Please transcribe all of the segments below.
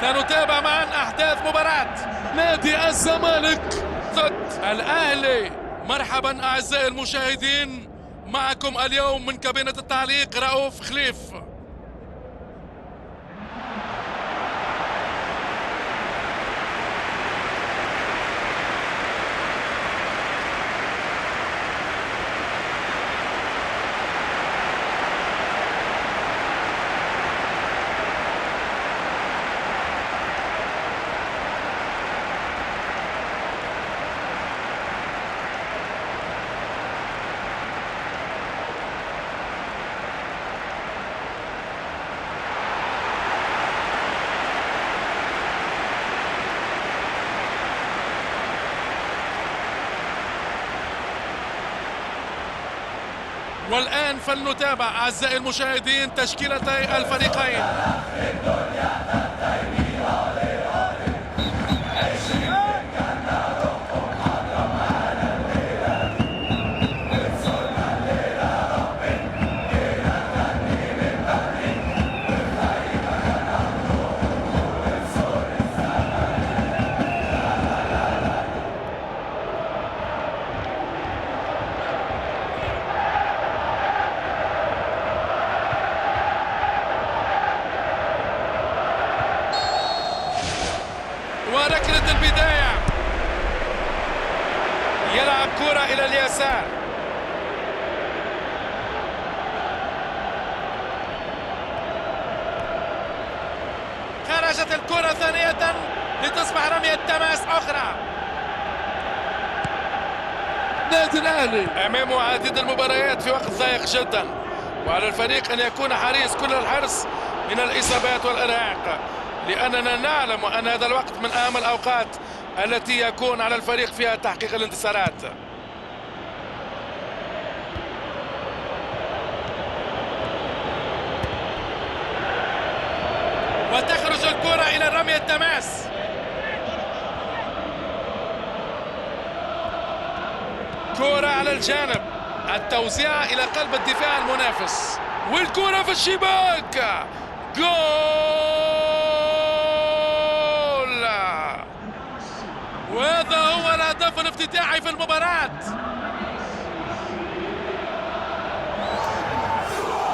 سنتابع معا أحداث مباراة نادي الزمالك ضد الأهلي. مرحبا أعزائي المشاهدين، معكم اليوم من كابينة التعليق رؤوف خليف. والآن فلنتابع أعزائي المشاهدين تشكيلتي الفريقين. وركلة البداية، يلعب كرة إلى اليسار، خرجت الكرة ثانية لتصبح رمية تماس أخرى. نادي الأهلي أمامه عديد المباريات في وقت ضيق جدا، وعلى الفريق أن يكون حريص كل الحرص من الإصابات والإرهاق، لأننا نعلم أن هذا الوقت من أهم الأوقات التي يكون على الفريق فيها تحقيق الانتصارات. وتخرج الكرة إلى رمية التماس، كرة على الجانب، التوزيع إلى قلب الدفاع المنافس، والكرة في الشباك، جول! وهذا هو الهدف الافتتاحي في المباراة.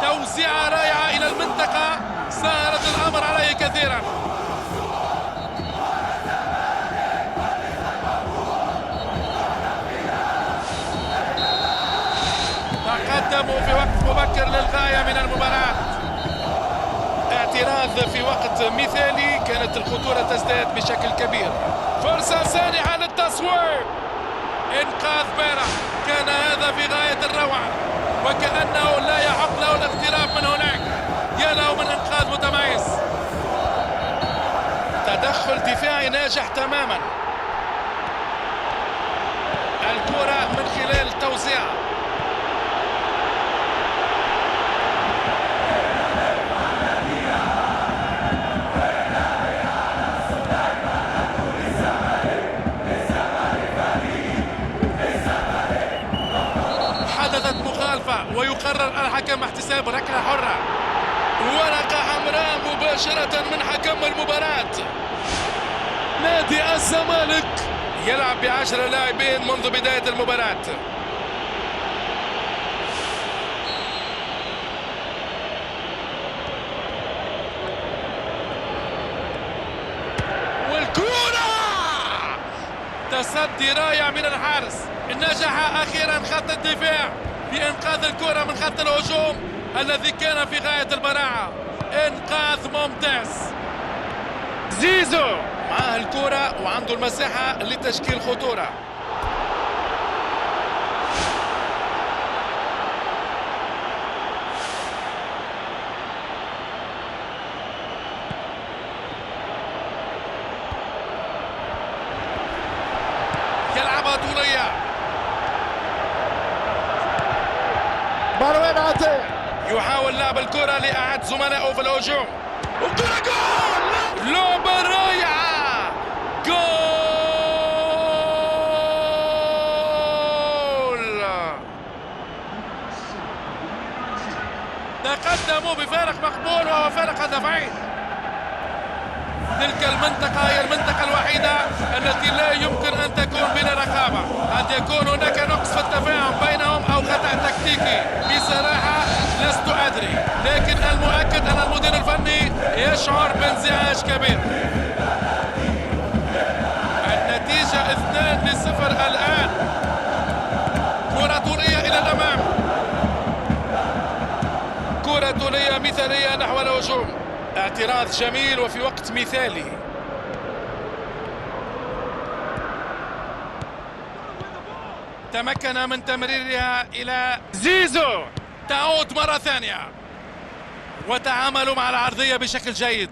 توزيعة رائعة إلى المنطقة سهلت الأمر عليه كثيرا. تقدموا في وقت مبكر للغاية من المباراة. اعتراض في وقت مثالي، كانت الخطورة تزداد بشكل كبير. فرصة سانحة للتصويب، إنقاذ بارع، كان هذا في غاية الروعة، وكأنه لا يحق له الاقتراب من هناك. يا له من إنقاذ متميز، تدخل دفاعي ناجح تماما. الكرة من خلال التوزيع، ويقرر الحكم احتساب ركلة حرة، ورقة حمراء مباشرة من حكم المباراة. نادي الزمالك يلعب ب10 لاعبين منذ بداية المباراة. والكرة تصدي رائع من الحارس، نجح أخيرا خط الدفاع بإنقاذ الكرة من خط الهجوم الذي كان في غاية البراعة. إنقاذ ممتاز، زيزو معاه الكرة وعنده المساحة لتشكيل خطورة. يلعبها طولية، مروان عطية يحاول لعب الكرة لأحد زملائه في الهجوم، وكرة جول! لعبة رائعة، جول! تقدموا بفارق مقبول وهو فارق هدفين. تلك المنطقة هي المنطقة الوحيدة التي لا يمكن أن تكون بلا رقابة. قد يكون هناك نقص في التفاهم بينهم أو خطأ تكتيكي، بصراحة لست أدري، لكن المؤكد أن المدير الفني يشعر بانزعاج كبير. النتيجة 2-0 الآن. كرة طولية إلى الأمام، كرة طولية مثالية نحو الهجوم. اعتراض جميل وفي وقت مثالي. تمكن من تمريرها إلى زيزو، تعود مرة ثانية وتعاملوا مع العرضية بشكل جيد.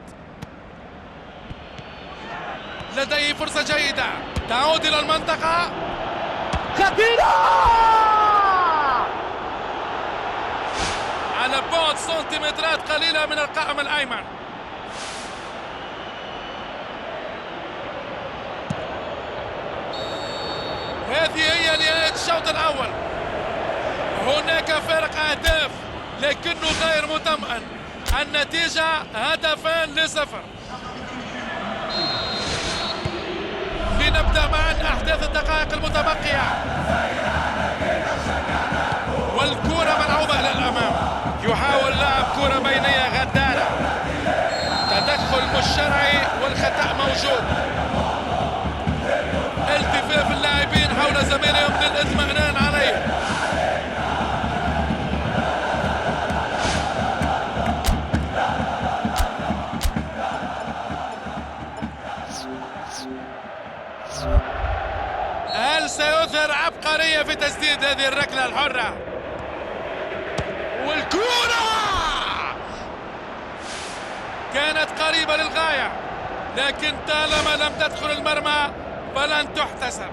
لديه فرصة جيدة، تعود إلى المنطقة خطيرة على بعد سنتيمترات قليلة من القائم الأيمن. هذه هي نهاية الشوط الأول. هناك فرق أهداف لكنه غير مطمئن. النتيجة 2-0. لنبدأ معا أحداث الدقائق المتبقية، والكرة ملعوبة إلى الأمام. يحاول لاعب كرة بينية غدارة، تدخل مش شرعي والخطأ موجود. التفاف اللاعبين حول زميلهم للاطمئنان عليه. هل سيظهر عبقرية في تسديد هذه الركلة الحرة؟ والكرة كانت قريبة للغاية، لكن طالما لم تدخل المرمى فلن تحتسب.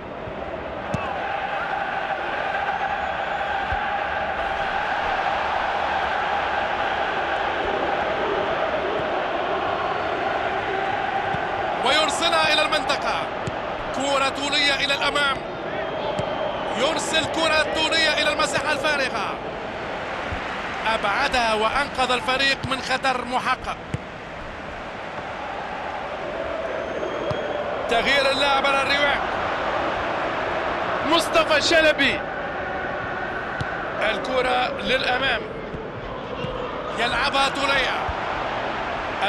ويرسلها إلى المنطقة. كرة طولية إلى الأمام، يرسل كرة طولية إلى المساحة الفارغة، أبعدها وأنقذ الفريق من خطر محقق. تغيير اللاعب على الرواق، مصطفى شلبي. الكرة للأمام، يلعبها طولية.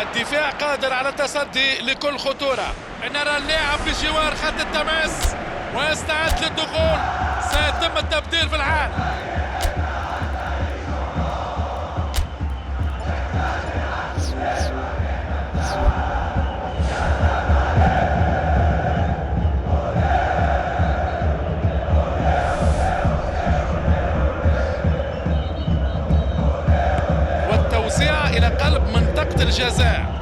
الدفاع قادر على التصدي لكل خطورة. نرى اللاعب بجوار خط التماس ويستعد للدخول. سيتم التبديل في الحال. والتوسيع إلى قلب منطقة الجزاء.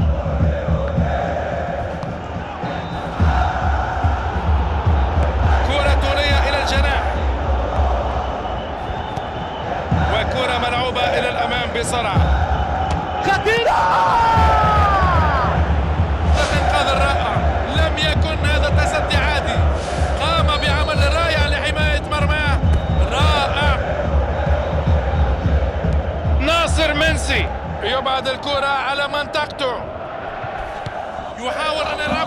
وكرة ملعوبة إلى الأمام بسرعة خطيرة. الإنقاذ الرائع، لم يكن هذا التصدي عادي، قام بعمل رائع لحماية مرماه. رائع. ناصر منسي يبعد الكرة على منطقته، يحاول أن يلعب